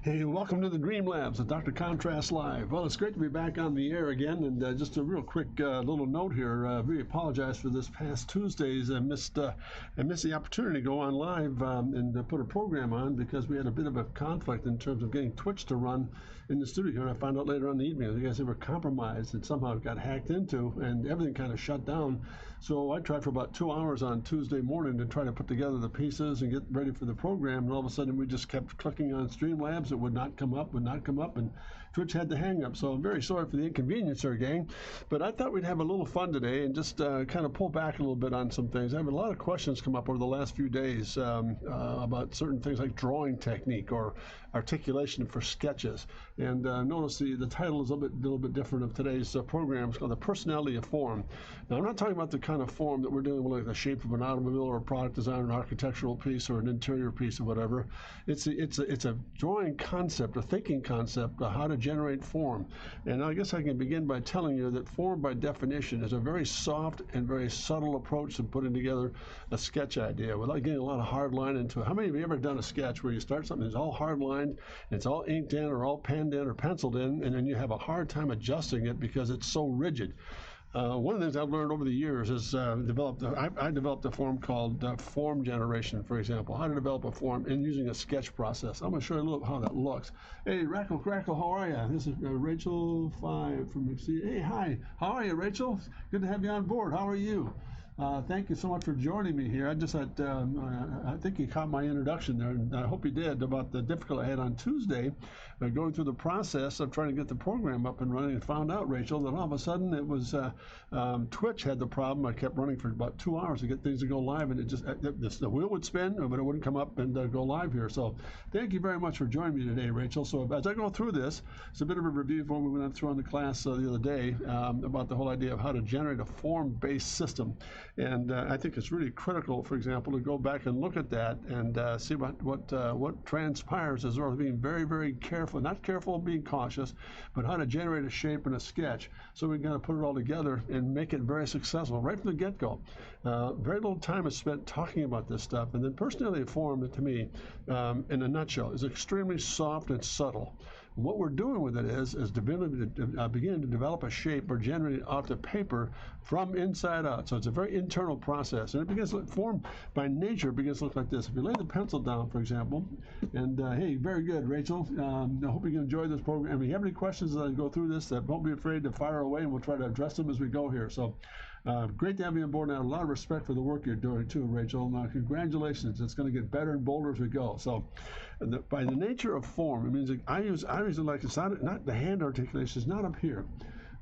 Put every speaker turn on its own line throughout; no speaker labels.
Hey, welcome to the Dream Labs at Dr. Contrast Live. Well, it's great to be back on the air again, and just a real quick little note here. Really apologize for this past Tuesdays. I missed the opportunity to go on live and put a program on because we had a bit of a conflict in terms of getting Twitch to run in the studio here. And I found out later on in the evening that you guys were compromised and somehow got hacked into, and everything kind of shut down. So I tried for about 2 hours on Tuesday morning to try to put together the pieces and get ready for the program, and all of a sudden we just kept clicking on Streamlabs. It would not come up, and Twitch had to hang up. So I'm very sorry for the inconvenience there, gang. But I thought we'd have a little fun today and just kind of pull back a little bit on some things. I have a lot of questions come up over the last few days about certain things like drawing technique or articulation for sketches. And notice the title is a little bit different of today's program. It's called The Personality of Form. Now, I'm not talking about the kind of form that we're dealing with, like the shape of an automobile or a product design, an architectural piece or an interior piece or whatever. It's a drawing concept, a thinking concept of how to generate form. And I guess I can begin by telling you that form, by definition, is a very soft and very subtle approach to putting together a sketch idea without getting a lot of hard line into it. How many of you ever done a sketch where you start something that's all hard lined, it's all inked in or all penned in or penciled in, and then you have a hard time adjusting it because it's so rigid? One of the things I've learned over the years is I developed a form called form generation, for example, how to develop a form in using a sketch process. I'm going to show you a little how that looks. Hey, Rackle Crackle, how are you? This is Rachel 5 from McSee. Hey, hi. How are you, Rachel? Good to have you on board. How are you? Thank you so much for joining me here. I think you caught my introduction there, and I hope you did, about the difficulty I had on Tuesday going through the process of trying to get the program up and running, and found out, Rachel, that all of a sudden it was Twitch had the problem. I kept running for about 2 hours to get things to go live, and the wheel would spin, but it wouldn't come up and go live here. So thank you very much for joining me today, Rachel. So as I go through this, it's a bit of a review of what we went through on the class the other day about the whole idea of how to generate a form-based system. And I think it's really critical, for example, to go back and look at that and see what transpires as well as being very, very careful, not careful of being cautious, but how to generate a shape and a sketch. So we got to put it all together and make it very successful right from the get-go. Very little time is spent talking about this stuff. And then personality of form, to me, in a nutshell, is extremely soft and subtle. And what we're doing with it is beginning to develop a shape or generate it off the paper from inside out. So it's a very internal process. And it begins to look, form by nature begins to look like this. If you lay the pencil down, for example, and hey, very good, Rachel. I hope you can enjoy this program. If you have any questions as I go through this, don't be afraid to fire away, and we'll try to address them as we go here. So great to have you on board. And I have a lot of respect for the work you're doing too, Rachel. Now, congratulations. It's going to get better and bolder as we go. So by the nature of form, it means that I use it like it's not the hand articulation. It's not up here.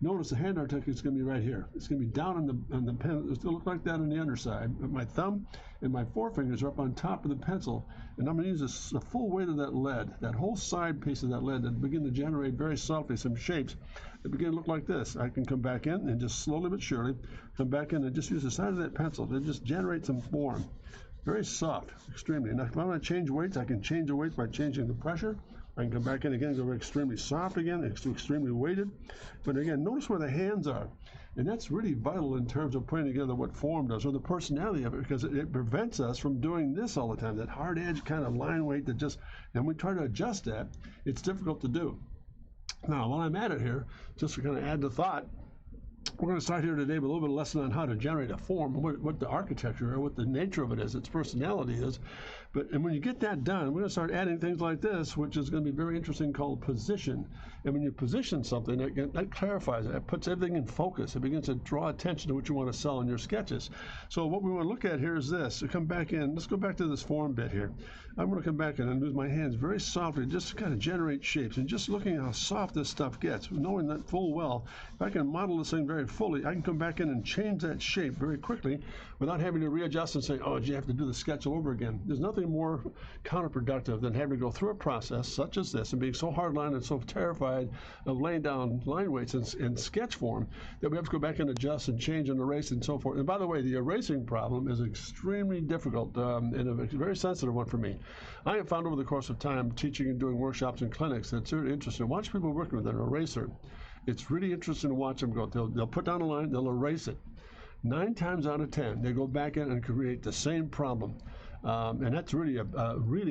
Notice the hand articulation is going to be right here. It's going to be down on the pen. It's going to look like that on the underside. But my thumb and my forefingers are up on top of the pencil, and I'm going to use the full weight of that lead, that whole side piece of that lead, and begin to generate very softly some shapes that begin to look like this. I can come back in and just slowly but surely come back in and just use the side of that pencil to just generate some form. Very soft, extremely. Now, if I want to change weights, I can change the weight by changing the pressure. I can come back in again, go extremely soft again, extremely weighted. But again, notice where the hands are. And that's really vital in terms of putting together what form does, or the personality of it, because it prevents us from doing this all the time, that hard edge kind of line weight that just, and we try to adjust that, it's difficult to do. Now, while I'm at it here, just to kind of add the thought, we're going to start here today with a little bit of lesson on how to generate a form, what the architecture or what the nature of it is, its personality is. And when you get that done, we're going to start adding things like this, which is going to be very interesting, called position. And when you position something, that clarifies it. It puts everything in focus. It begins to draw attention to what you want to sell in your sketches. So what we want to look at here is this. So come back in. Let's go back to this form bit here. I'm going to come back in and use my hands very softly, just to kind of generate shapes. And just looking at how soft this stuff gets, knowing that full well, if I can model this thing very fully, I can come back in and change that shape very quickly without having to readjust and say, oh, you have to do the sketch all over again. There's nothing more counterproductive than having to go through a process such as this and being so hardline and so terrified of laying down line weights in sketch form that we have to go back and adjust and change and erase and so forth. And by the way, the erasing problem is extremely difficult and a very sensitive one for me. I have found over the course of time teaching and doing workshops in clinics that it's really interesting. Watch people working with an eraser. It's really interesting to watch them go. They'll put down a line, they'll erase it. 9 times out of 10, they go back in and create the same problem. And that's really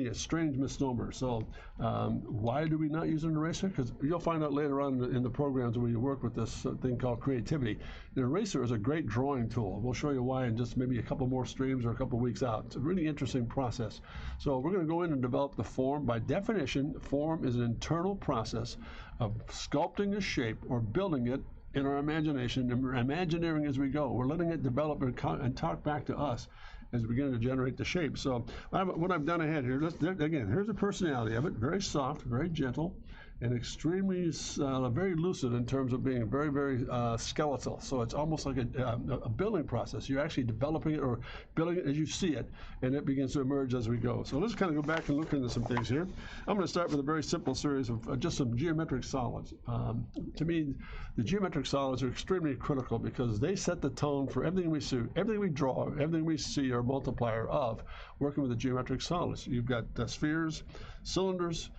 a strange misnomer. So why do we not use an eraser? Because you'll find out later on in the programs where you work with this thing called creativity. An eraser is a great drawing tool. We'll show you why in just maybe a couple more streams or a couple weeks out. It's a really interesting process. So we're going to go in and develop the form. By definition, form is an internal process of sculpting a shape or building it in our imagination, and we're imagineering as we go. We're letting it develop and talk back to us as we begin to generate the shape. So what I've done ahead here, again, here's the personality of it. Very soft, very gentle, and extremely, very lucid in terms of being very, very skeletal. So it's almost like a building process. You're actually developing it or building it as you see it, and it begins to emerge as we go. So let's kind of go back and look into some things here. I'm going to start with a very simple series of just some geometric solids. To me, the geometric solids are extremely critical because they set the tone for everything we see, everything we draw, everything we see or multiplier of working with the geometric solids. You've got spheres, cylinders,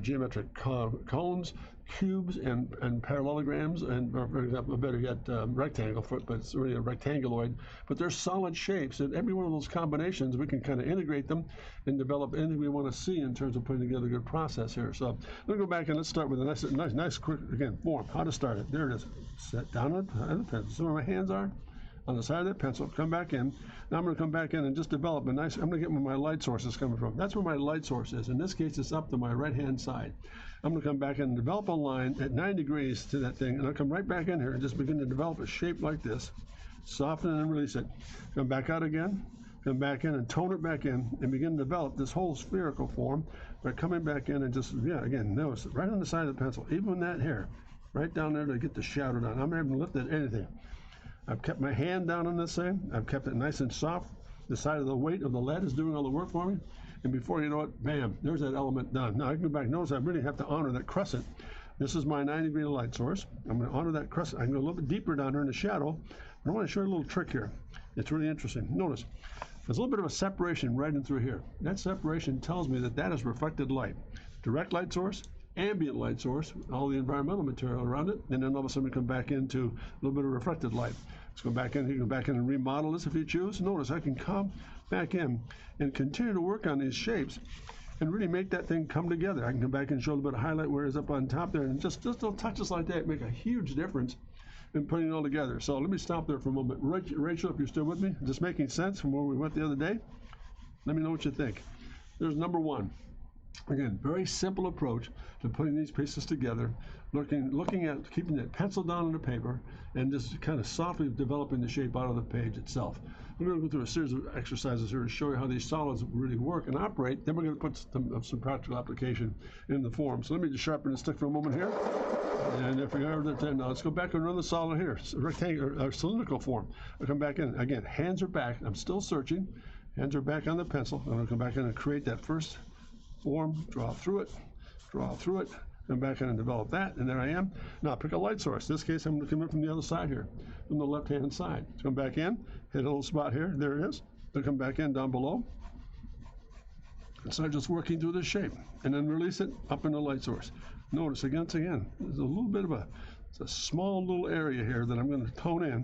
geometric cones, cubes, and parallelograms, and for example, better yet, rectangle, but it's really a rectanguloid. But they're solid shapes, and every one of those combinations, we can kind of integrate them and develop anything we want to see in terms of putting together a good process here. So let me go back and let's start with a nice, quick, again, form. How to start it. There it is. Set down on the pencil. So where my hands are, on the side of that pencil, come back in. Now I'm going to come back in and just develop a nice, I'm going to get where my light source is coming from. That's where my light source is. In this case, it's up to my right-hand side. I'm going to come back in and develop a line at 9 degrees to that thing, and I'll come right back in here and just begin to develop a shape like this. Soften it and release it. Come back out again, come back in and tone it back in, and begin to develop this whole spherical form by coming back in and just, again, notice right on the side of the pencil, even that hair, right down there to get the shadow down. I'm not even lifted anything. I've kept my hand down on this thing. I've kept it nice and soft. The side of the weight of the lead is doing all the work for me. And before you know it, bam, there's that element done. Now I can go back. Notice I really have to honor that crescent. This is my 9-degree light source. I'm going to honor that crescent. I can go a little bit deeper down here in the shadow. I want to show you a little trick here. It's really interesting. Notice there's a little bit of a separation right in through here. That separation tells me that that is reflected light. Direct light source, ambient light source, all the environmental material around it, and then all of a sudden we come back into a little bit of reflected light. Let's go back in. You can go back in and remodel this if you choose. Notice I can come back in and continue to work on these shapes and really make that thing come together. I can come back and show a little bit of highlight where it's up on top there, and just little touches like that make a huge difference in putting it all together. So let me stop there for a moment. Rachel, if you're still with me, is this making sense from where we went the other day? Let me know what you think. There's number one. Again, very simple approach to putting these pieces together, looking at keeping that pencil down on the paper and just kind of softly developing the shape out of the page itself. We're going to go through a series of exercises here to show you how these solids really work and operate. Then we're going to put some practical application in the form. So let me just sharpen the stick for a moment here. And if you are there, now let's go back and run the solid here, rectangular or cylindrical form. I'll come back in. Again, hands are back. I'm still searching. Hands are back on the pencil. I'm going to come back in and create that first form, draw through it, come back in and develop that, and there I am. Now pick a light source. In this case, I'm going to come in from the other side here, from the left-hand side. Come back in, hit a little spot here, there it is. Then come back in down below, and start just working through this shape, and then release it up in the light source. Notice again, there's a little bit of it's a small little area here that I'm going to tone in.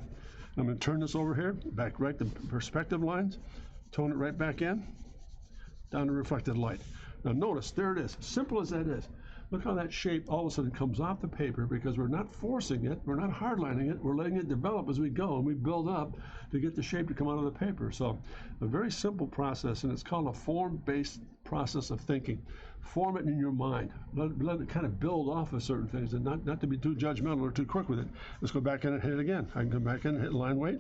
I'm going to turn this over here, back right to perspective lines, tone it right back in, down to reflected light. Now notice, there it is, simple as that is. Look how that shape all of a sudden comes off the paper because we're not forcing it, we're not hardlining it, we're letting it develop as we go, and we build up to get the shape to come out of the paper. So a very simple process, and it's called a form-based process of thinking. Form it in your mind. Let it kind of build off of certain things and not to be too judgmental or too quick with it. Let's go back in and hit it again. I can come back in and hit line weight,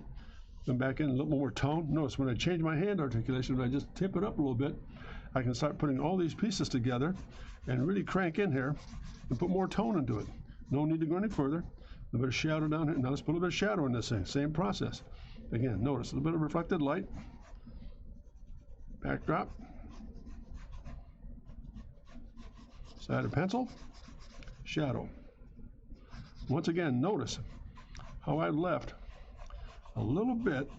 come back in a little more tone. Notice when I change my hand articulation, when I just tip it up a little bit, I can start putting all these pieces together and really crank in here and put more tone into it. No need to go any further. A little bit of shadow down here. Now let's put a little bit of shadow in this thing. Same process. Again, notice a little bit of reflected light. Backdrop. Side of pencil. Shadow. Once again, notice how I left a little bit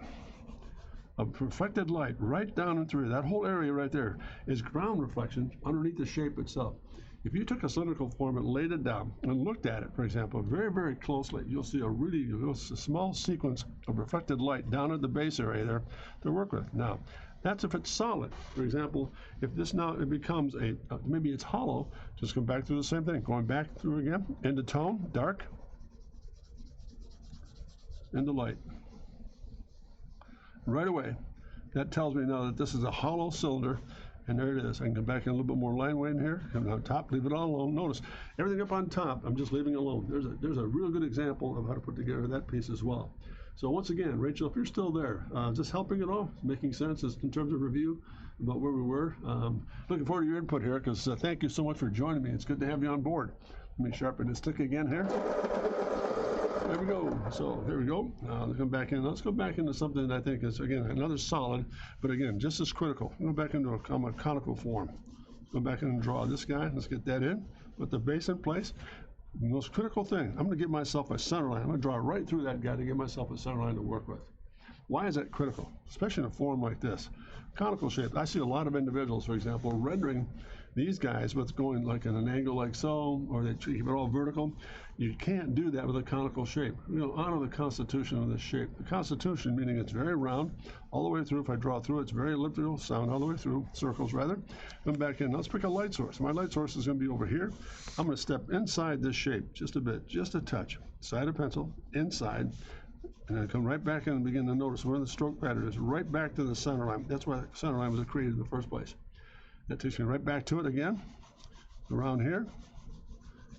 of reflected light right down and through. That whole area right there is ground reflection underneath the shape itself. If you took a cylindrical form and laid it down and looked at it, for example, very, very closely, you'll see a small sequence of reflected light down at the base area there to work with. Now, That's if it's solid. For example, if this now it becomes maybe it's hollow, just come back through the same thing, going back through again, into tone, dark, into light. Right away, that tells me now that this is a hollow cylinder, and there it is. I can come back in a little bit more line weight in here, come on top, leave it all alone. Notice, everything up on top, I'm just leaving alone. There's a real good example of how to put together that piece as well. So once again, Rachel, if you're still there, just helping it all, making sense in terms of review about where we were. Looking forward to your input here, because thank you so much for joining me. It's good to have you on board. Let me sharpen the stick again here. There we go. So there we go. Let's come back in. Let's go back into something that I think is, again, another solid, but again, just as critical. Go back into a conical form. Go back in and draw this guy. Let's get that in. Put the base in place. The most critical thing, I'm going to give myself a center line. I'm going to draw right through that guy to give myself a center line to work with. Why is that critical? Especially in a form like this. Conical shape. I see a lot of individuals, for example, rendering these guys with going like in an angle like so, or they keep it all vertical. You can't do that with a conical shape. You know, honor the constitution of this shape. The constitution, meaning it's very round all the way through. If I draw through, it's very elliptical, sound all the way through, circles rather. Come back in. Let's pick a light source. My light source is going to be over here. I'm going to step inside this shape just a bit, just a touch. Side of pencil, inside. And I come right back in and begin to notice where the stroke pattern is, right back to the center line. That's why the center line was created in the first place. That takes me right back to it again, around here,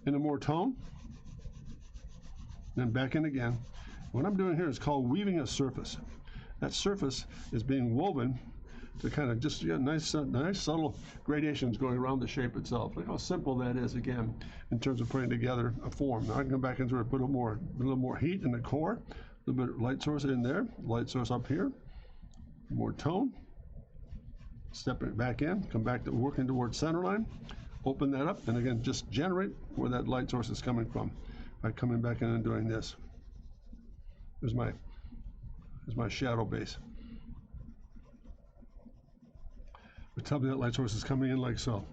into more tone, then back in again. What I'm doing here is called weaving a surface. That surface is being woven to kind of just get nice subtle gradations going around the shape itself. Look how simple that is, again, in terms of putting together a form. Now I can come back into it, put a little more heat in the core, a little bit of light source in there, light source up here, more tone. Step it back in, come back to working towards center line, open that up, and again, just generate where that light source is coming from by coming back in and doing this. There's my shadow base. But tell me that light source is coming in like so.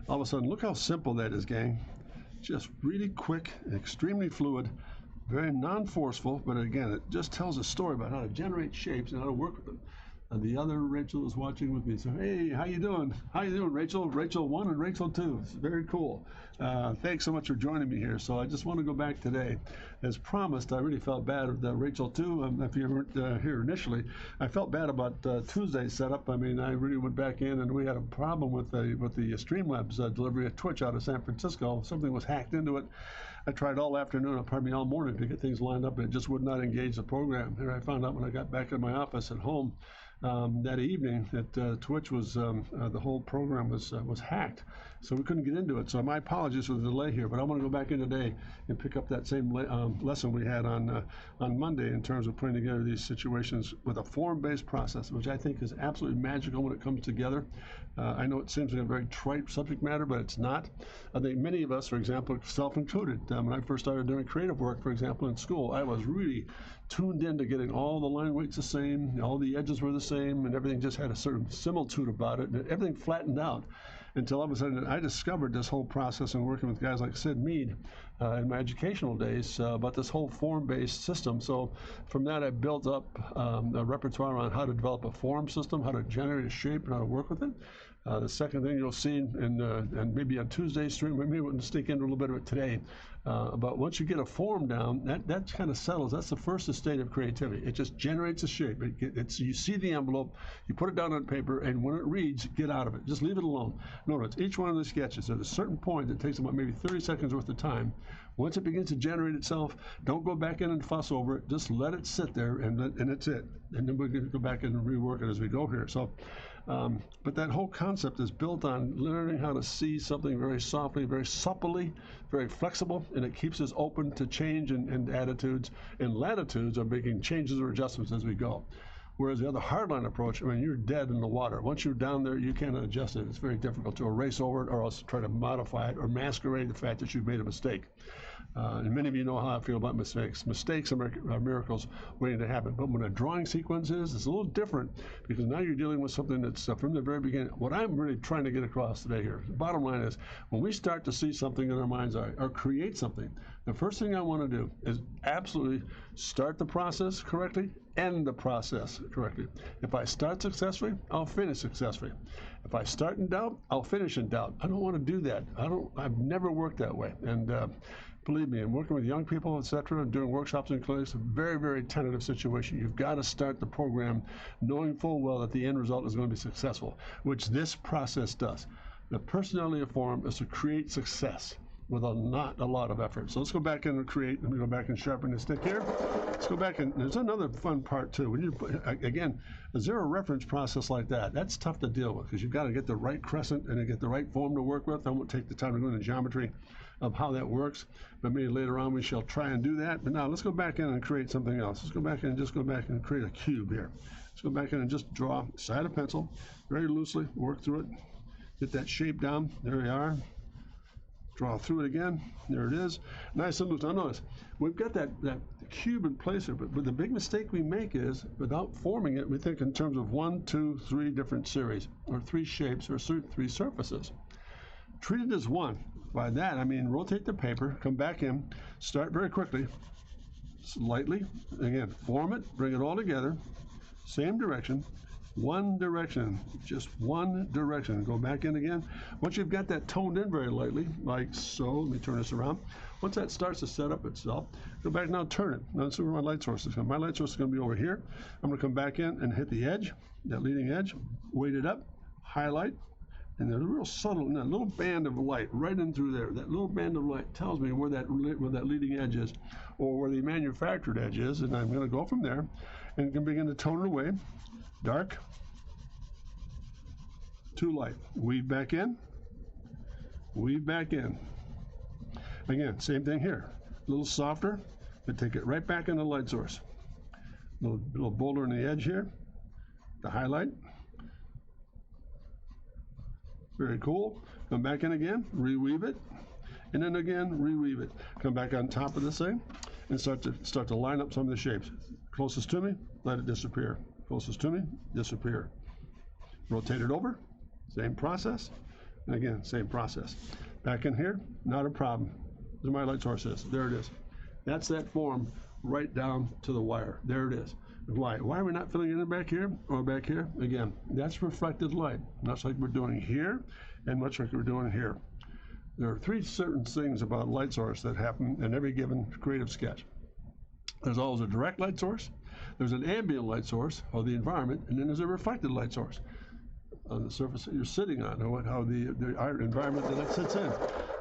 All of a sudden, look how simple that is, gang. Just really quick, extremely fluid, very non-forceful, but again, it just tells a story about how to generate shapes and how to work with them. The other Rachel is watching with me. So, hey, how you doing? How you doing, Rachel? Rachel 1 and Rachel 2. It's very cool. Thanks so much for joining me here. So I just want to go back today. As promised, I really felt bad with Rachel 2. If you weren't here initially, I felt bad about Tuesday's setup. I mean, I really went back in and we had a problem with the Streamlabs delivery at Twitch out of San Francisco. Something was hacked into it. I tried all afternoon, pardon me, all morning to get things lined up, and it just would not engage the program. And I found out when I got back in my office at home that evening that Twitch was, the whole program was hacked. So we couldn't get into it. So my apologies for the delay here, but I want to go back in today and pick up that same lesson we had on Monday in terms of putting together these situations with a form-based process, which I think is absolutely magical when it comes together. I know it seems like a very trite subject matter, but it's not. I think many of us, for example, self-included, when I first started doing creative work, for example, in school, I was really tuned in to getting all the line weights the same, all the edges were the same, and everything just had a certain similitude about it, and everything flattened out until all of a sudden I discovered this whole process and working with guys like Sid Mead in my educational days about this whole form-based system. So from that I built up a repertoire on how to develop a form system, how to generate a shape, and how to work with it. The second thing you'll see, and maybe on Tuesday's stream, maybe we'll sneak into a little bit of it today, but once you get a form down, that kind of settles. That's the first state of creativity. It just generates a shape. You see the envelope, you put it down on paper, and when it reads, get out of it. Just leave it alone. Notice each one of the sketches, at a certain point, that takes about maybe 30 seconds worth of time. Once it begins to generate itself, don't go back in and fuss over it. Just let it sit there, and that's it. And then we're going to go back and rework it as we go here. So. But that whole concept is built on learning how to see something very softly, very supplely, very flexible, and it keeps us open to change and attitudes and latitudes of making changes or adjustments as we go. Whereas the other hardline approach, I mean, you're dead in the water. Once you're down there, you cannot adjust it. It's very difficult to erase over it or else try to modify it or masquerade the fact that you've made a mistake. And many of you know how I feel about mistakes. Mistakes are miracles waiting to happen. But when a drawing sequence is, it's a little different because now you're dealing with something that's from the very beginning. What I'm really trying to get across today here, the bottom line is, when we start to see something in our mind's eye or create something, the first thing I want to do is absolutely start the process correctly, end the process correctly. If I start successfully, I'll finish successfully. If I start in doubt, I'll finish in doubt. I don't want to do that. I've never worked that way. And believe me, I'm working with young people, etc., and doing workshops and clinics, a very, very tentative situation. You've got to start the program knowing full well that the end result is going to be successful, which this process does. The personality of form is to create success with not a lot of effort. So let's go back in and create. Let me go back and sharpen the stick here. Let's go back and there's another fun part too. When you again, a zero reference process like that, that's tough to deal with because you've got to get the right crescent and get the right form to work with. I won't take the time to go into geometry of how that works, but maybe later on we shall try and do that. But now let's go back in and create something else. Let's go back in and just go back and create a cube here. Let's go back in and just draw side of pencil, very loosely, work through it, get that shape down. There we are. Draw through it again. There it is. Nice and loose. Now notice, we've got that cube in place here, but the big mistake we make is, without forming it, we think in terms of 1, 2, 3 different series, or 3 shapes, or 3 surfaces. Treat it as one. By that, I mean rotate the paper, come back in, start very quickly, slightly, again, form it, bring it all together, same direction, one direction, just one direction. Go back in again. Once you've got that toned in very lightly, like so, let me turn this around. Once that starts to set up itself, go back now, turn it. Now let's see where my light source is going. My light source is going to be over here. I'm going to come back in and hit the edge, that leading edge, weight it up, highlight, and there's a real subtle, that little band of light right in through there. That little band of light tells me where that leading edge is, or where the manufactured edge is, and I'm going to go from there and can begin to tone it away. Dark, too light. Weave back in, weave back in. Again, same thing here. A little softer, but take it right back in the light source. A little bolder on the edge here, the highlight. Very cool. Come back in again, reweave it, and then again, reweave it. Come back on top of this thing and start to line up some of the shapes. Closest to me, let it disappear. Closest to me, disappear. Rotate it over, same process, and again, same process. Back in here, not a problem. There's my light source is. There it is. That's that form right down to the wire. There it is. Why are we not filling it in back here or back here? Again, that's reflected light, much like we're doing here and much like we're doing here. There are 3 certain things about light source that happen in every given creative sketch. There's always a direct light source, there's an ambient light source, or the environment, and then there's a reflected light source on the surface that you're sitting on, or how the environment that it sits in.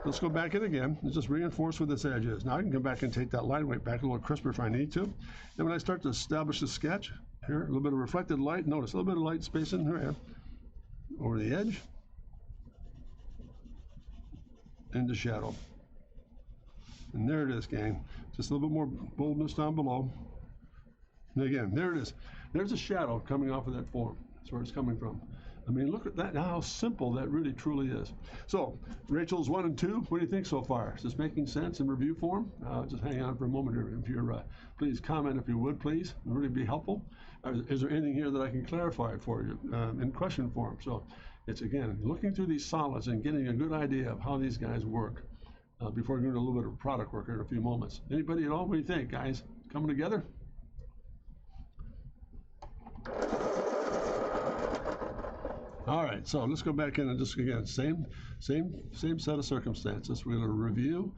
Let's go back in again and just reinforce where this edge is. Now I can come back and take that line weight back a little crisper if I need to. And when I start to establish the sketch, here, a little bit of reflected light, notice a little bit of light space in here, over the edge, into shadow. And there it is, gang. Just a little bit more boldness down below. And again, there it is. There's a shadow coming off of that form. That's where it's coming from. I mean, look at that, how simple that really truly is. So, Rachel's 1 and 2, what do you think so far? Is this making sense in review form? Just hang on for a moment here. If you're, please comment if you would, please. It would really be helpful. Is there anything here that I can clarify for you in question form? So, it's again, looking through these solids and getting a good idea of how these guys work before we go into a little bit of product work here in a few moments. Anybody at all? What do you think, guys? Coming together? All right, so let's go back in and just again, same set of circumstances. We're going to review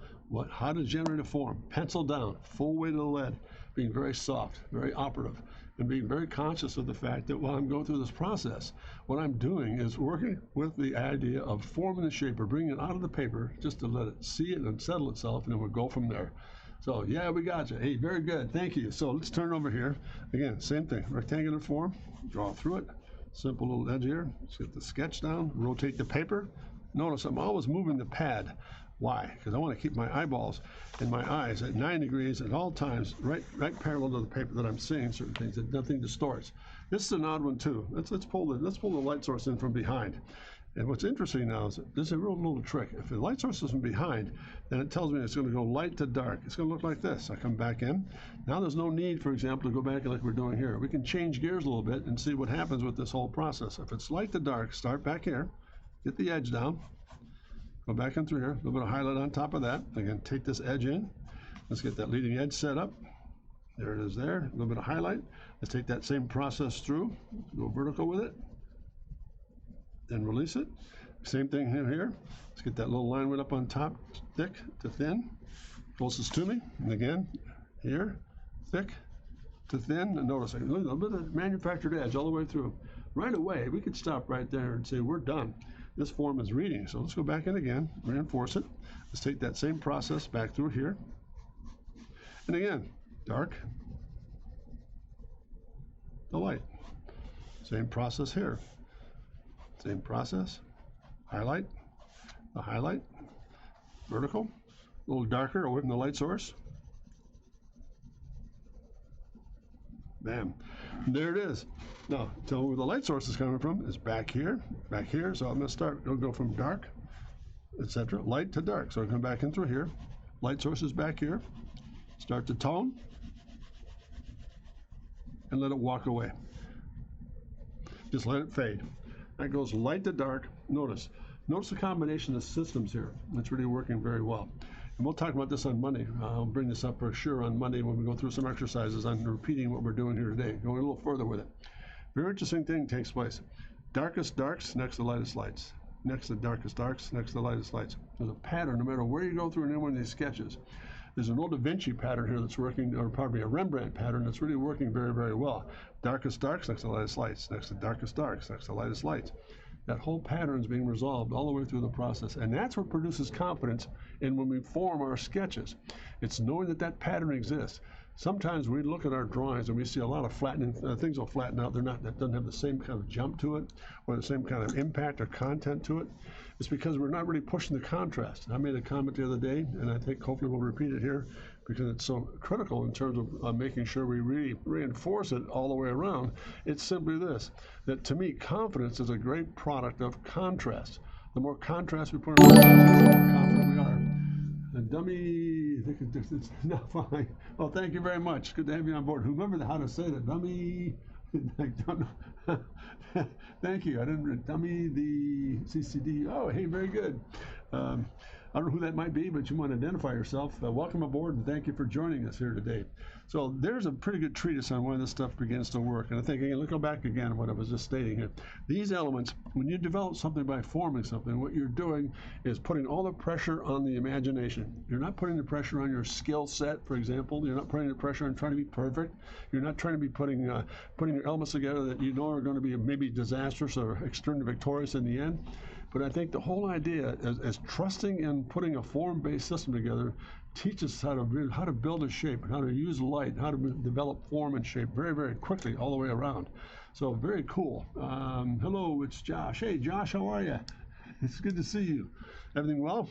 how to generate a form. Pencil down, full weight of the lead, being very soft, very operative, and being very conscious of the fact that while I'm going through this process, what I'm doing is working with the idea of forming the shape or bringing it out of the paper just to let it see it and settle itself, and then we'll go from there. So yeah, we got you. Hey, very good, thank you. So let's turn over here. Again, same thing, rectangular form, draw through it. Simple little edge here. Let's get the sketch down, rotate the paper. Notice I'm always moving the pad. Why? Because I want to keep my eyeballs and my eyes at 9 degrees at all times, right parallel to the paper that I'm seeing certain things, that nothing distorts. This is an odd one too. Let's pull the light source in from behind. And what's interesting now is that there's a real little trick. If the light source is from behind, then it tells me it's going to go light to dark. It's going to look like this. I come back in. Now there's no need, for example, to go back like we're doing here. We can change gears a little bit and see what happens with this whole process. If it's light to dark, start back here, get the edge down, go back in through here, a little bit of highlight on top of that. Again, take this edge in. Let's get that leading edge set up. There it is there, a little bit of highlight. Let's take that same process through, go vertical with it, then release it. Same thing here. Let's get that little line right up on top, thick to thin, closest to me. And again, here, thick to thin. And notice a little bit of manufactured edge all the way through. Right away, we could stop right there and say, we're done. This form is reading. So let's go back in again, reinforce it. Let's take that same process back through here. And again, dark to light. Same process here. Same process. Highlight, the highlight, vertical, a little darker away from the light source. Bam. And there it is. Now, tell me where the light source is coming from. It's back here. So I'm going to start, it'll go from dark, etc., light to dark. So I come back in through here. Light source is back here. Start to tone and let it walk away. Just let it fade. That goes light to dark. Notice the combination of systems here. It's really working very well. And we'll talk about this on Monday. I'll bring this up for sure on Monday when we go through some exercises on repeating what we're doing here today, going a little further with it. Very interesting thing takes place. Darkest darks next to lightest lights. Next to darkest darks next to the lightest lights. There's a pattern no matter where you go through any one of these sketches. There's an old Da Vinci pattern here that's working, or probably a Rembrandt pattern that's really working very, very well. Darkest darks next to lightest lights, next to darkest darks, next to lightest lights. That whole pattern is being resolved all the way through the process. And that's what produces confidence in when we form our sketches. It's knowing that that pattern exists. Sometimes we look at our drawings and we see a lot of flattening, things will flatten out. That doesn't have the same kind of jump to it or the same kind of impact or content to it. It's because we're not really pushing the contrast. I made a comment the other day, and I think hopefully we'll repeat it here because it's so critical in terms of making sure we really reinforce it all the way around. It's simply this, that to me, confidence is a great product of contrast. The more contrast we put in our sketches, the more confident we are. And dummy, I think it's not fine. Well, thank you very much. Good to have you on board. Remember how to say that, dummy. I don't know. Thank you. I didn't dummy the CCD. Oh, hey, very good. I don't know who that might be, but you want to identify yourself. Welcome aboard, and thank you for joining us here today. So there's a pretty good treatise on when this stuff begins to work. And I think, again, let's go back again to what I was just stating here. These elements, when you develop something by forming something, what you're doing is putting all the pressure on the imagination. You're not putting the pressure on your skill set, for example. You're not putting the pressure on trying to be perfect. You're not trying to be putting your elements together that you know are going to be maybe disastrous or extremely victorious in the end. But I think the whole idea is trusting in putting a form-based system together teaches how to build a shape, how to use light, how to develop form and shape very, very quickly all the way around. So very cool. Hello, it's Josh. Hey, Josh, how are you? It's good to see you. Everything well?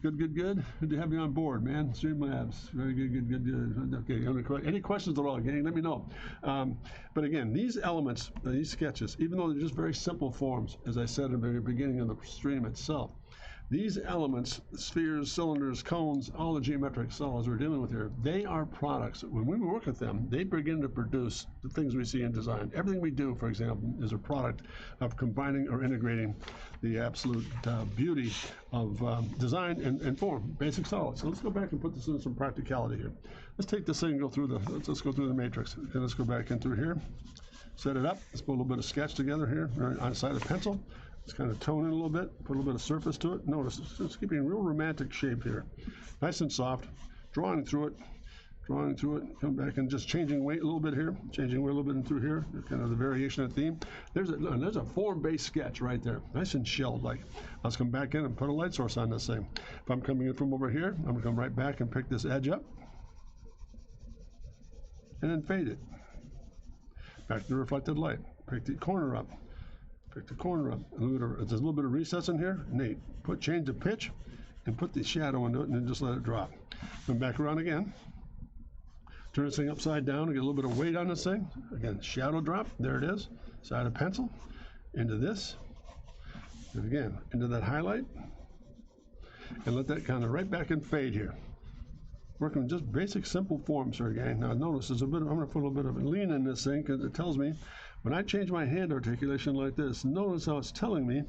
Good. Good to have you on board, man. Streamlabs. Very good. Okay, any questions at all, gang? Let me know. But again, these elements, these sketches, even though they're just very simple forms, as I said in the very beginning of the stream itself, these elements, spheres, cylinders, cones, all the geometric solids we're dealing with here, they are products. When we work with them, they begin to produce the things we see in design. Everything we do, for example, is a product of combining or integrating the absolute beauty of design and form, basic solids. So let's go back and put this in some practicality here. Let's take this thing and go through let's go through the matrix. Okay, let's go back in through here, set it up. Let's put a little bit of sketch together here on the side of the pencil. Let's kind of tone it a little bit, put a little bit of surface to it. Notice it's keeping a real romantic shape here. Nice and soft, drawing through it, come back and just changing weight a little bit here, changing weight a little bit in through here, kind of the variation of theme. There's a form-based sketch right there, nice and shelled like. Let's come back in and put a light source on this thing. If I'm coming in from over here, I'm gonna come right back and pick this edge up, and then fade it. Back to the reflected light, pick the corner up. Pick the corner up. There's a little bit of recess in here. Nate, change the pitch and put the shadow into it and then just let it drop. Come back around again. Turn this thing upside down and get a little bit of weight on this thing. Again, shadow drop. There it is. Side of pencil. Into this. And again, into that highlight, and let that kind of right back and fade here. Working with just basic, simple forms here, gang. Now notice there's a bit. I'm going to put a little bit of a lean in this thing because it tells me when I change my hand articulation like this. Notice how it's telling me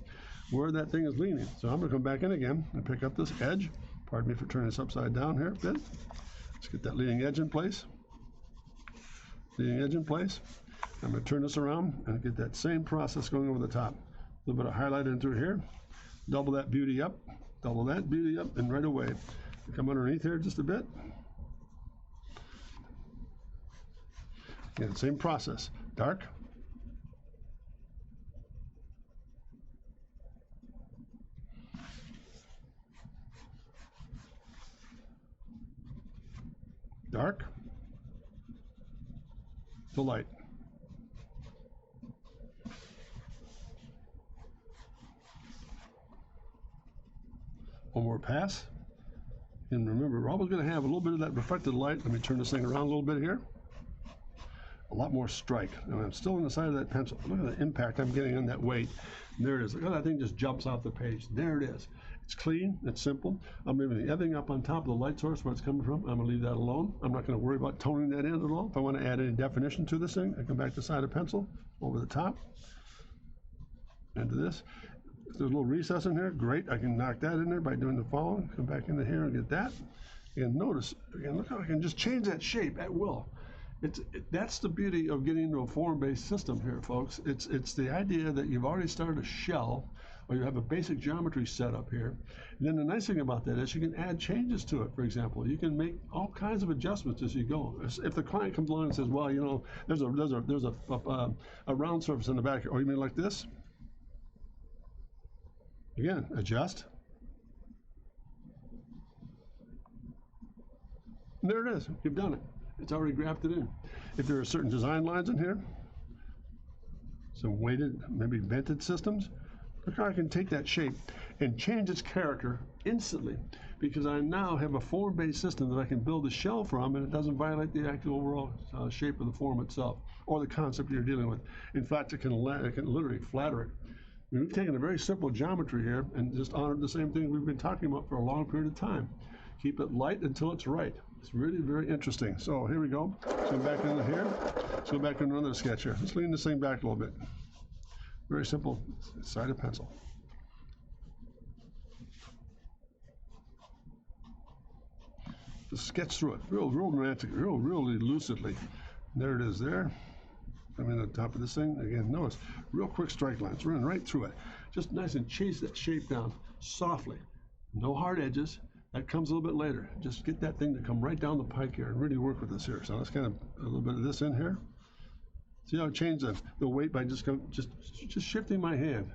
where that thing is leaning. So I'm going to come back in again and pick up this edge. Pardon me for turning this upside down here a bit. Let's get that leading edge in place. Leading edge in place. I'm going to turn this around and get that same process going over the top. A little bit of highlight in through here. Double that beauty up. Double that beauty up, and right away. Come underneath here just a bit. Again, same process. Dark. Dark to light. One more pass. And remember, we're always going to have a little bit of that reflected light. Let me turn this thing around a little bit here. A lot more strike. And I'm still on the side of that pencil. Look at the impact I'm getting on that weight. And there it is. Look how that thing just jumps off the page. There it is. It's clean. It's simple. I'm leaving the everything up on top of the light source where it's coming from. I'm going to leave that alone. I'm not going to worry about toning that in at all. If I want to add any definition to this thing, I come back to the side of pencil, over the top, into this. If there's a little recess in here, great. I can knock that in there by doing the following. Come back into here and get that. And notice, again, look how I can just change that shape at will. That's the beauty of getting into a form-based system here, folks. It's the idea that you've already started a shell, or you have a basic geometry set up here. And then the nice thing about that is you can add changes to it. For example, you can make all kinds of adjustments as you go. If the client comes along and says, well, you know, there's a round surface in the back here. Oh, you mean like this? Again, adjust. And there it is. You've done it. It's already grafted in. If there are certain design lines in here, some weighted, maybe vented systems, look how I can take that shape and change its character instantly, because I now have a form-based system that I can build a shell from, and it doesn't violate the actual overall shape of the form itself or the concept you're dealing with. In fact, it can literally flatter it. We've taken a very simple geometry here and just honored the same thing we've been talking about for a long period of time. Keep it light until it's right. It's really very interesting. So here we go. Let's go back into here. Let's go back to another sketch here. Let's lean this thing back a little bit. Very simple side of pencil. Just sketch through it. Real romantic, really lucidly. There it is there. I'm in the top of this thing. Again, notice, real quick strike lines, running right through it. Just nice and chase that shape down softly. No hard edges. That comes a little bit later. Just get that thing to come right down the pike here and really work with this here. So let's kind of a little bit of this in here. See how I change the weight by just shifting my hand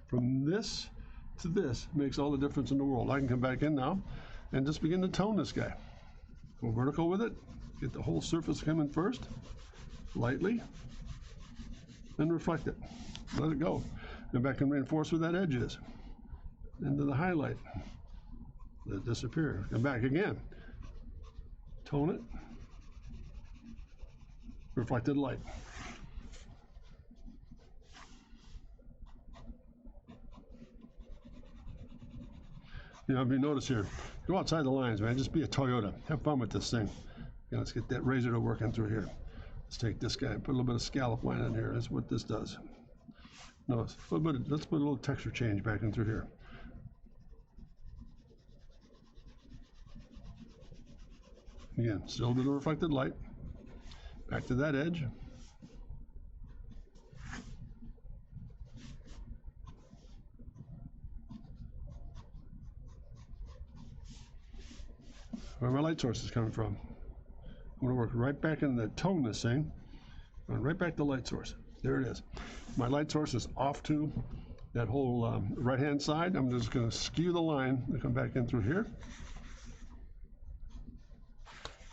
from this to this makes all the difference in the world. I can come back in now and just begin to tone this guy. Go vertical with it. Get the whole surface coming first, lightly. And reflect it. Let it go. Go back and reinforce where that edge is. Into the highlight. Let it disappear. Come back again. Tone it. Reflected light. You know, if you notice here, go outside the lines, man. Just be a Toyota. Have fun with this thing. Okay, let's get that razor to work in through here. Let's take this guy and put a little bit of scallop line in here. That's what this does. Notice, let's put a little texture change back in through here. Again, still a bit of reflected light. Back to that edge. Where my light source is coming from. I'm going to work right back in the tone this thing, and right back to light source. There it is. My light source is off to that whole right-hand side. I'm just going to skew the line and come back in through here.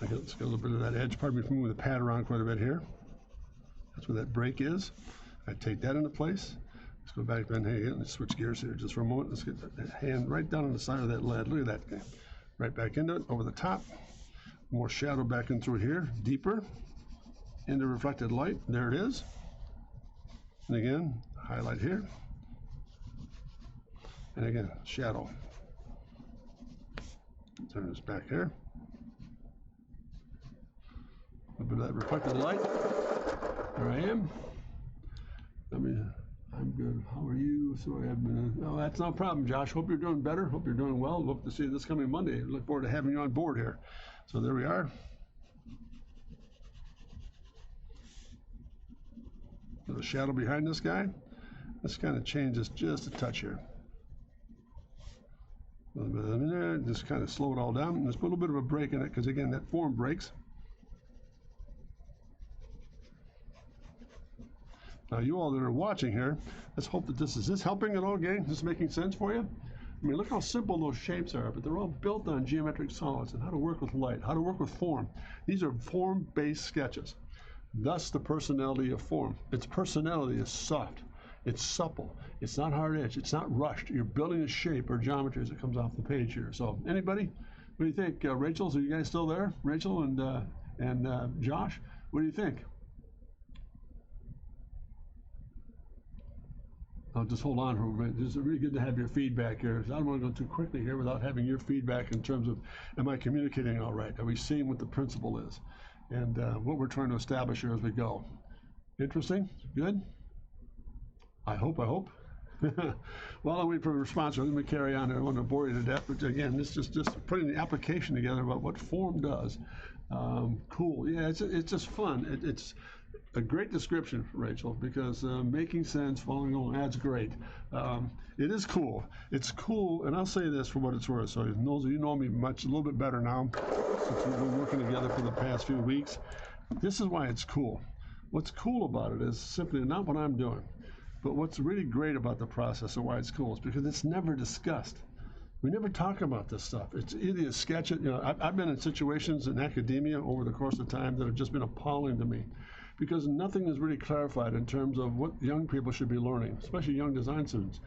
Let's get a little bit of that edge. Pardon me for moving the pad around quite a bit here. That's where that break is. I take that into place. Let's go back then. Hey, let's switch gears here just for a moment. Let's get that hand right down on the side of that lead. Look at that. Right back into it, over the top. More shadow back in through here, deeper into reflected light. There it is. And again, highlight here. And again, shadow. Turn this back here. A little bit of that reflected light. There I am. I'm good. How are you? Sorry, I've been. No, that's no problem, Josh. Hope you're doing better. Hope you're doing well. Hope to see you this coming Monday. Look forward to having you on board here. So there we are. The shadow behind this guy. Let's kind of change this just a touch here. A little bit of in there. Just kind of slow it all down. Let's put a little bit of a break in it because again, that form breaks. Now, you all that are watching here, let's hope that is this helping at all, gang? Is this making sense for you? I mean, look how simple those shapes are, but they're all built on geometric solids and how to work with light, how to work with form. These are form-based sketches. Thus, the personality of form. Its personality is soft. It's supple. It's not hard-edged. It's not rushed. You're building a shape or geometry as it comes off the page here. So, anybody? What do you think? Rachel, are you guys still there? Rachel and Josh, what do you think? I'll just hold on for a minute. It's really good to have your feedback here. I don't want to go too quickly here without having your feedback in terms of, am I communicating all right? Are we seeing what the principle is? And what we're trying to establish here as we go. Interesting? Good? I hope. While I wait for a response, let me carry on. I don't want to bore you to death, but again, this is just putting the application together about what form does. Cool. Yeah, it's just fun. It's a great description, Rachel, because making sense, following along, that's great. It is cool. It's cool, and I'll say this for what it's worth. So those of you know me a little bit better now, since we've been working together for the past few weeks. This is why it's cool. What's cool about it is simply not what I'm doing, but what's really great about the process and why it's cool is because it's never discussed. We never talk about this stuff. It's either you sketch it. You know, I've been in situations in academia over the course of time that have just been appalling to me, because nothing is really clarified in terms of what young people should be learning, especially young design students.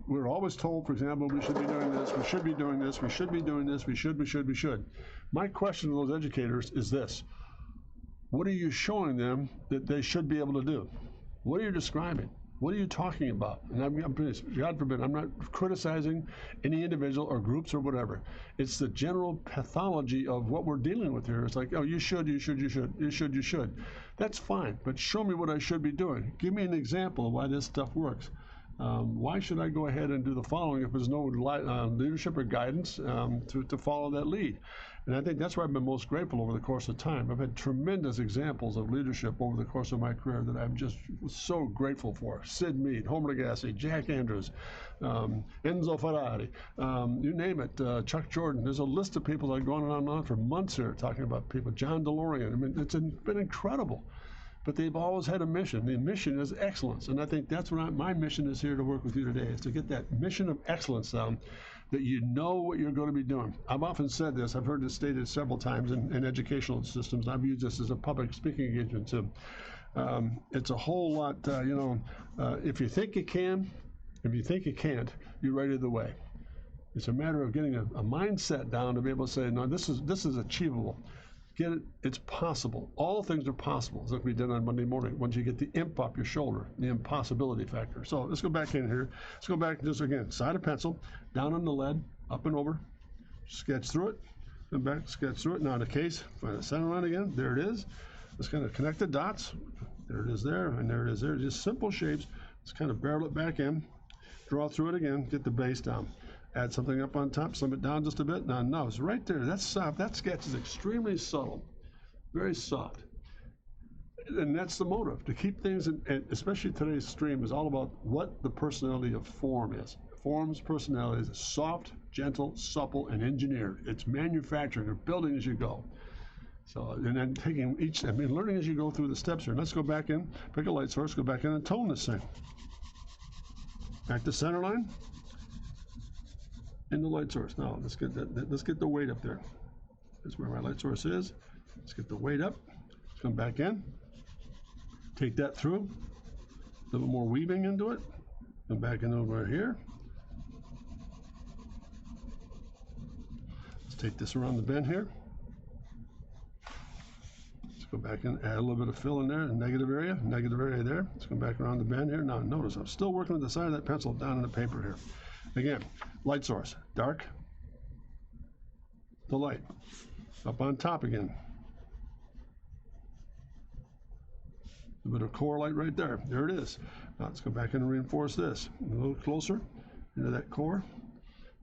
We're always told, for example, we should be doing this, we should be doing this, we should be doing this, we should. My question to those educators is this: what are you showing them that they should be able to do? What are you describing? What are you talking about? And God forbid, I'm not criticizing any individual or groups or whatever. It's the general pathology of what we're dealing with here. It's like, oh, you should. That's fine, but show me what I should be doing. Give me an example of why this stuff works. Why should I go ahead and do the following if there's no leadership or guidance to follow that lead? And I think that's where I've been most grateful over the course of time. I've had tremendous examples of leadership over the course of my career that I'm just so grateful for. Sid Mead, Homer Lagasse, Jack Andrews, Enzo Ferrari, you name it, Chuck Jordan. There's a list of people that I've gone on and on for months here talking about people. John DeLorean. I mean, it's been incredible. But they've always had a mission. The mission is excellence. And I think that's what my mission is here to work with you today, is to get that mission of excellence down, that you know what you're going to be doing. I've often said this. I've heard this stated several times in educational systems. I've used this as a public speaking engagement too. It's a whole lot, if you think you can, if you think you can't, you're right either way. It's a matter of getting a mindset down to be able to say, no, this is achievable. Get it? It's possible. All things are possible, as like we did on Monday morning, once you get the imp up your shoulder, the impossibility factor. So let's go back in here. Let's go back just again, side of pencil, down on the lead, up and over, sketch through it, come back, sketch through it. Now in the case, find the center line again, there it is. Let's kind of connect the dots. There it is there, and there it is there. Just simple shapes. Let's kind of barrel it back in, draw through it again, get the base down. Add something up on top, slim it down just a bit. Now, no, it's right there. That's soft. That sketch is extremely subtle, very soft. And that's the motive, to keep things, and especially today's stream, is all about what the personality of form is. Form's personality is soft, gentle, supple, and engineered. It's manufacturing or building as you go. So, and then taking learning as you go through the steps here. Let's go back in, pick a light source, go back in and tone this thing. Back to center line. In the light source. Now let's get let's get the weight up there. That's where my light source is. Let's get the weight up. Let's come back in. Take that through. A little more weaving into it. Come back in over here. Let's take this around the bend here. Let's go back and add a little bit of fill in there, negative area there. Let's come back around the bend here. Now notice I'm still working with the side of that pencil down in the paper here. Again, light source, dark, the light, up on top again. A bit of core light right there. There it is. Now let's go back in and reinforce this. A little closer into that core.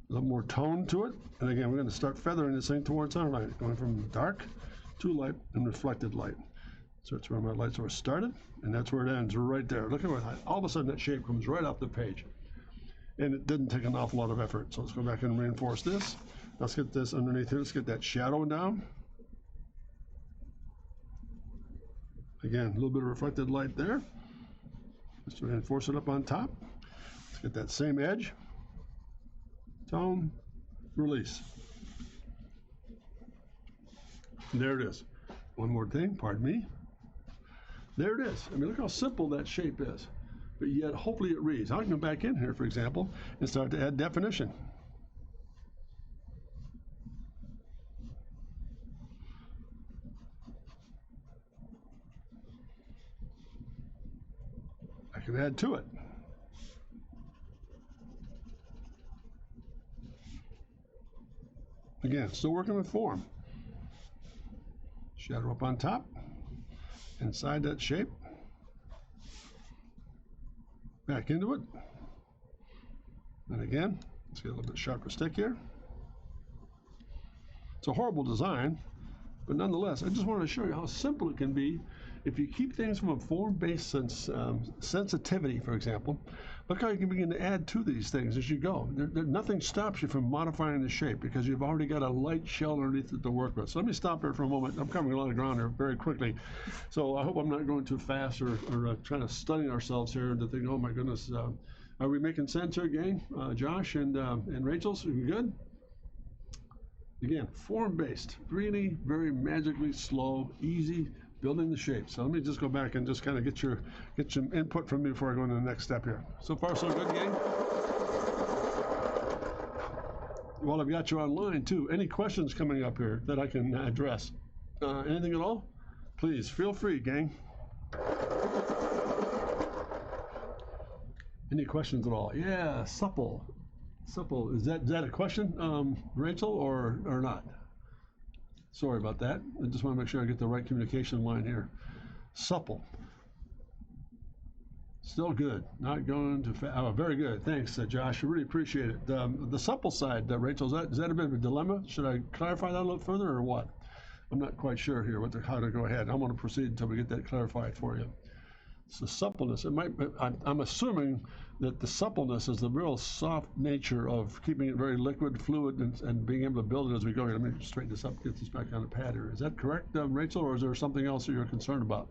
A little more tone to it. And again, we're going to start feathering this thing towards our light, going from dark to light and reflected light. So that's where my light source started, and that's where it ends, right there. Look at what, all of a sudden that shape comes right off the page. And it didn't take an awful lot of effort. So let's go back and reinforce this. Let's get this underneath here. Let's get that shadow down. Again, a little bit of reflected light there. Just reinforce it up on top. Let's get that same edge. Tone, release. And there it is. One more thing, pardon me. There it is. I mean, look how simple that shape is. But yet, hopefully it reads. I can go back in here, for example, and start to add definition. I can add to it. Again, still working with form. Shadow up on top, inside that shape, back into it, and again, let's get a little bit sharper stick here. It's a horrible design, but nonetheless, I just wanted to show you how simple it can be if you keep things from a form-based sensitivity, for example. Look how you can begin to add to these things as you go. Nothing stops you from modifying the shape because you've already got a light shell underneath it to work with. So let me stop here for a moment. I'm covering a lot of ground here very quickly. So I hope I'm not going too fast or trying to study ourselves here to think, oh my goodness, are we making sense here, gang? Josh and Rachel's, are we good? Again, form-based, really very magically slow, easy, building the shape. So let me just go back and just kind of get some input from me before I go into the next step here. So far, so good, gang? Well, I've got you online, too. Any questions coming up here that I can address? Anything at all? Please, feel free, gang. Any questions at all? Yeah, supple. Supple, is that a question, Rachel, or not? Sorry about that. I just want to make sure I get the right communication line here. Supple. Still good. Not going too fast. Oh, very good. Thanks, Josh. I really appreciate it. The supple side, Rachel, is that a bit of a dilemma? Should I clarify that a little further or what? I'm not quite sure here how to go ahead. I'm going to proceed until we get that clarified for you. It's the suppleness. I'm assuming that the suppleness is the real soft nature of keeping it very liquid, fluid, and being able to build it as we go here. Let me straighten this up, get this back on the pad here. Is that correct, Rachel, or is there something else that you're concerned about?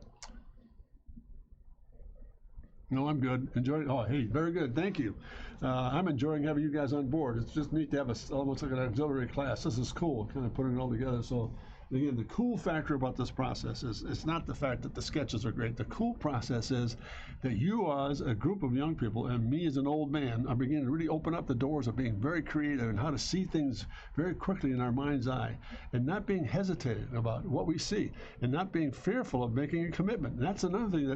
No, I'm good. Enjoy. Oh, hey, very good. Thank you. I'm enjoying having you guys on board. It's just neat to have almost like an auxiliary class. This is cool, kind of putting it all together. So, again, the cool factor about this process is it's not the fact that the sketches are great. The cool process is that you as a group of young people and me as an old man are beginning to really open up the doors of being very creative and how to see things very quickly in our mind's eye and not being hesitated about what we see and not being fearful of making a commitment. And that's another thing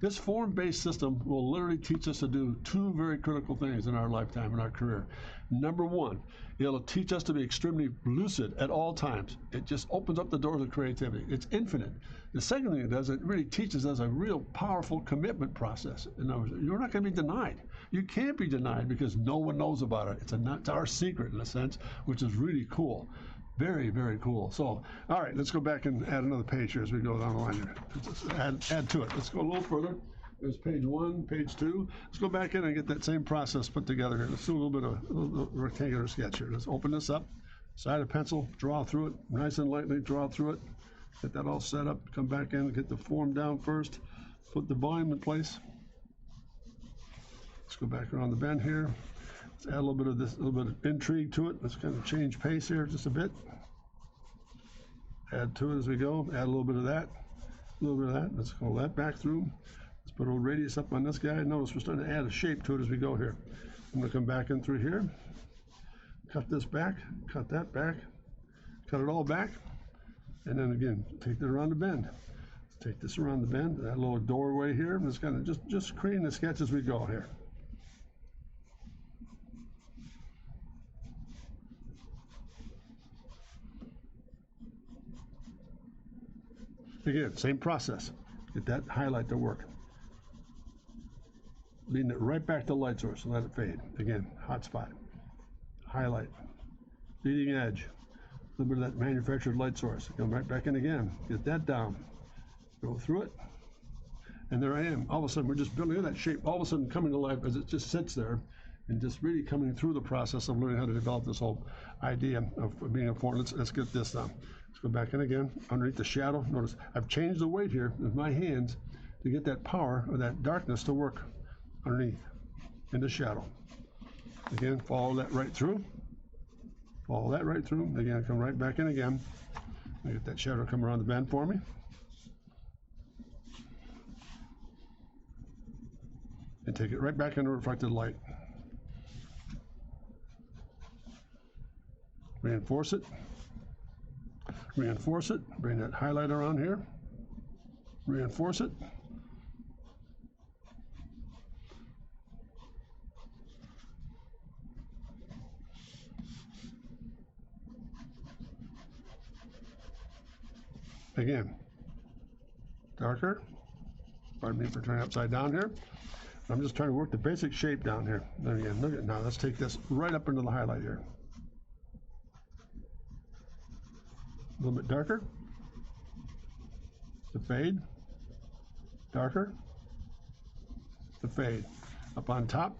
this form-based system will literally teach us to do two very critical things in our lifetime, in our career. Number one, it'll teach us to be extremely lucid at all times. It just opens up the doors of creativity. It's infinite. The second thing it does, it really teaches us a real powerful commitment process. In other words, you're not going to be denied. You can't be denied because no one knows about it. It's our secret in a sense, which is really cool. Very, very cool. So, all right, let's go back and add another page here as we go down the line here. Let's add to it. Let's go a little further. There's page 1, page 2. Let's go back in and get that same process put together here. Let's do a little bit of a rectangular sketch here. Let's open this up. Side of pencil, draw through it, nice and lightly draw through it. Get that all set up. Come back in and get the form down first. Put the volume in place. Let's go back around the bend here. Let's add a little bit of this, a little bit of intrigue to it. Let's kind of change pace here just a bit. Add to it as we go. Add a little bit of that. A little bit of that. Let's go that back through. Let's put a little radius up on this guy. Notice we're starting to add a shape to it as we go here. I'm going to come back in through here. Cut this back. Cut that back. Cut it all back. And then again, take that around the bend. Let's take this around the bend. That little doorway here. I'm just kind of just creating the sketch as we go here. Again, same process. Get that highlight to work. Leading it right back to the light source and let it fade. Again, hot spot. Highlight. Leading edge. A little bit of that manufactured light source. Come right back in again. Get that down. Go through it. And there I am. All of a sudden, we're just building that shape. All of a sudden, coming to life as it just sits there, and just really coming through the process of learning how to develop this whole idea of being a form. Let's get this down. Let's go back in again. Underneath the shadow, notice I've changed the weight here with my hands to get that power or that darkness to work underneath in the shadow. Again, follow that right through. Follow that right through. Again, come right back in again. Get that shadow come around the bend for me. And take it right back into reflected light. Reinforce it. Reinforce it. Bring that highlight around here. Reinforce it. Again, darker. Pardon me for turning upside down here. I'm just trying to work the basic shape down here. There again, look at now. Let's take this right up into the highlight here. A little bit darker. The fade. Darker. The fade. Up on top.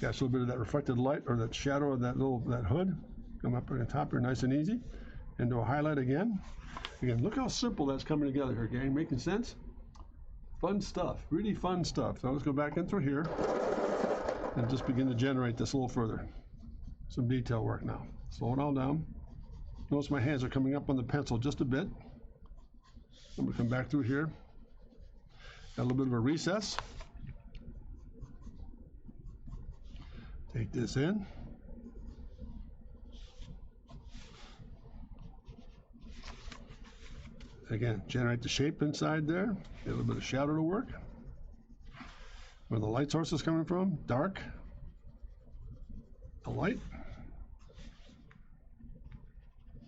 Catch a little bit of that reflected light or that shadow of that hood. Come up on the top here, nice and easy. Into a highlight again. Again, look how simple that's coming together here, gang. Making sense? Fun stuff, really fun stuff. So let's go back in through here and just begin to generate this a little further. Some detail work now. Slow it all down. Notice my hands are coming up on the pencil just a bit. I'm gonna come back through here. Got a little bit of a recess. Take this in. Again, generate the shape inside there. Get a little bit of shadow to work. Where the light source is coming from, dark. The light.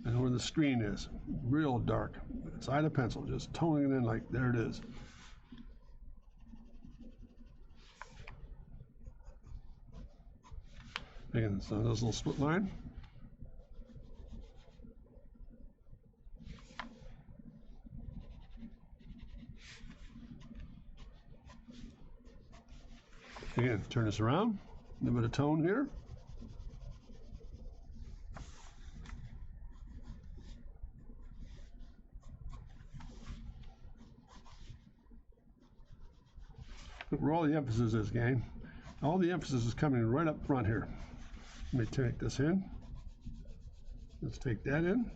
And where the screen is, real dark. Side of pencil, just toning it in like, there it is. Again, so this little split line. Again, turn this around, a little bit of tone here. Look where all the emphasis is, gang. All the emphasis is coming right up front here. Let me take this in. Let's take that in.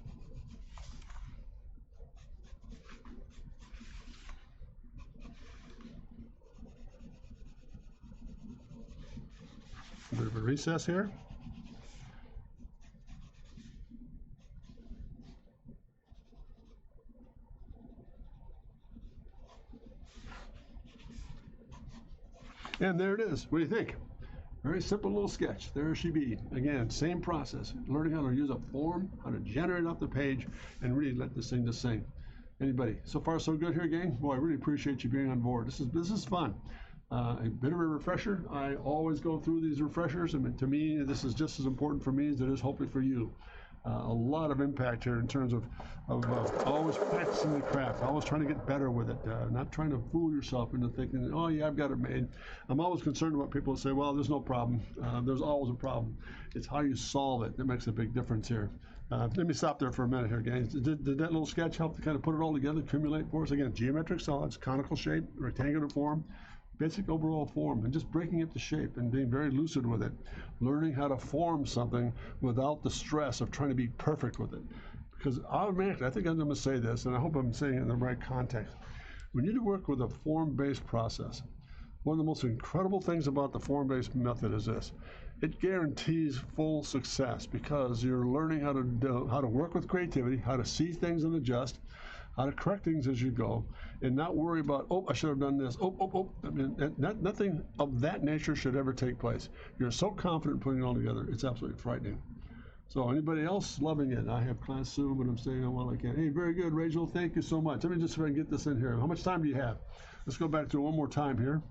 A bit of a recess here. And there it is. What do you think? Very simple little sketch. There she be. Again, same process. Learning how to use a form, how to generate off the page, and really let this thing just sing. Anybody? So far, so good here, gang? Boy, I really appreciate you being on board. This is fun. A bit of a refresher. I always go through these refreshers. I mean, to me, this is just as important for me as it is hopefully for you. A lot of impact here in terms of always practicing the craft, always trying to get better with it, not trying to fool yourself into thinking, oh yeah, I've got it made. I'm always concerned about people who say, well, there's no problem. There's always a problem. It's how you solve it that makes a big difference here. Let me stop there for a minute here, guys. Did that little sketch help to kind of put it all together, accumulate for us? Again, geometric solids, conical shape, rectangular form, basic overall form, and just breaking it to shape and being very lucid with it, learning how to form something without the stress of trying to be perfect with it. Because automatically, I think I'm going to say this, and I hope I'm saying it in the right context. We need to work with a form-based process. One of the most incredible things about the form-based method is this. It guarantees full success because you're learning how to work with creativity, how to see things and adjust, how to correct things as you go, and not worry about, oh, I should have done this, I mean, nothing of that nature should ever take place. You're so confident putting it all together, it's absolutely frightening. So anybody else loving it? I have class soon, but I'm staying on while I can. Hey, very good, Rachel. Thank you so much. Let me just try and get this in here. How much time do you have? Let's go back to it one more time here.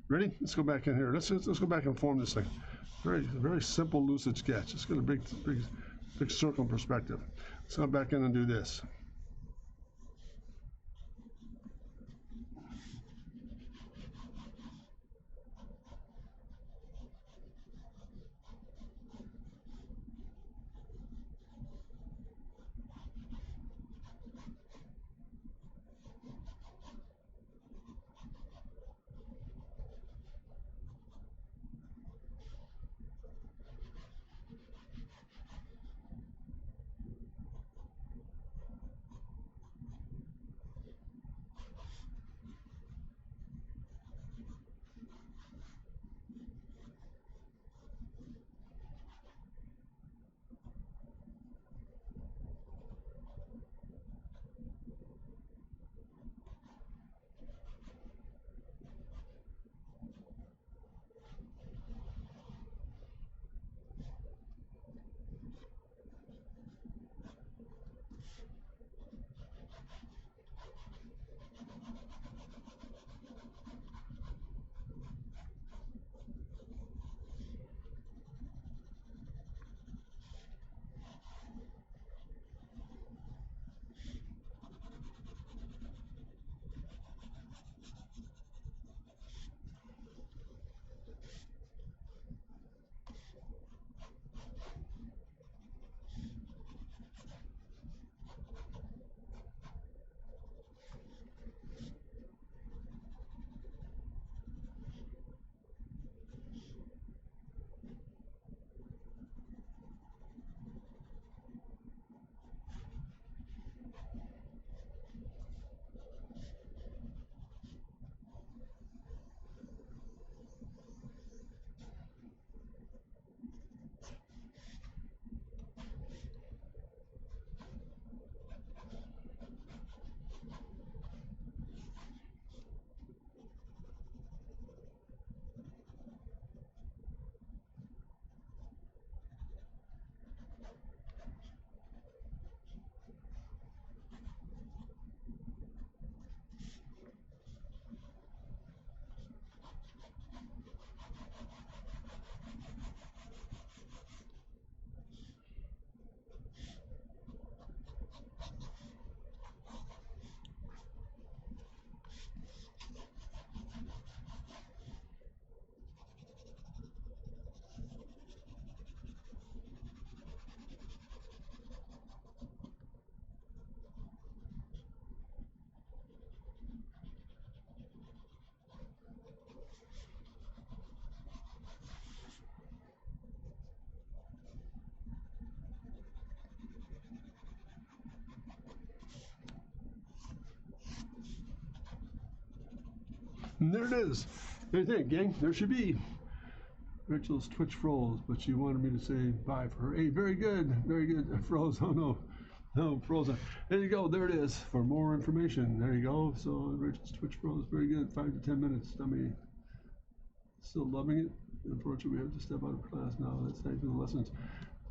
Ready? Let's go back in here. Let's go back and form this thing. Very simple lucid sketch. Let's get a big circle perspective. Let's go back in and do this. And there it is. What do you think, gang? There she be. Rachel's Twitch froze, but she wanted me to say bye for her. Hey, very good, very good. Froze. Oh no, no, frozen. There you go. There it is. For more information, there you go. So Rachel's Twitch froze. Very good. 5 to 10 minutes. I mean, still loving it. Unfortunately, we have to step out of class now. That's not even the lessons.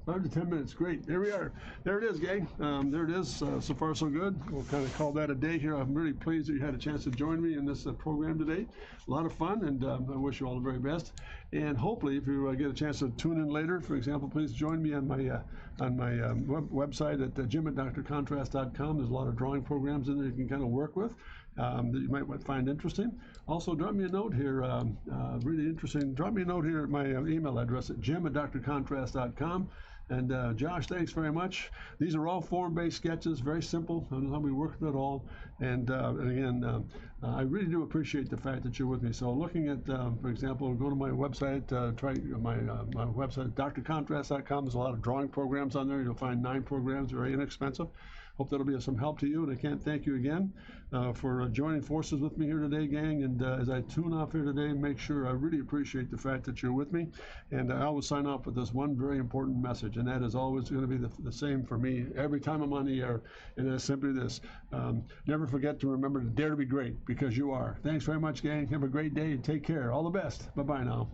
5 to 10 minutes. Great. There we are. There it is, gang. There it is. So far, so good. We'll kind of call that a day here. I'm really pleased that you had a chance to join me in this program today. A lot of fun, and I wish you all the very best. And hopefully, if you get a chance to tune in later, for example, please join me on my website at jim@drcontrast.com. There's a lot of drawing programs in there you can kind of work with that you might find interesting. Also, drop me a note here. Really interesting. Drop me a note here at my email address at jim@drcontrast.com. And Josh, thanks very much. These are all form-based sketches, very simple. I don't know how we work with it all. And again, I really do appreciate the fact that you're with me. So looking at, for example, go to my website, try my website, drcontrast.com. There's a lot of drawing programs on there. You'll find 9 programs, very inexpensive. Hope that'll be of some help to you, and I can't thank you again for joining forces with me here today, gang. And as I tune off here today, make sure I really appreciate the fact that you're with me. And I always sign off with this one very important message, and that is always going to be the same for me every time I'm on the air, and that's simply this. Never forget to remember to dare to be great, because you are. Thanks very much, gang. Have a great day, and take care. All the best. Bye-bye now.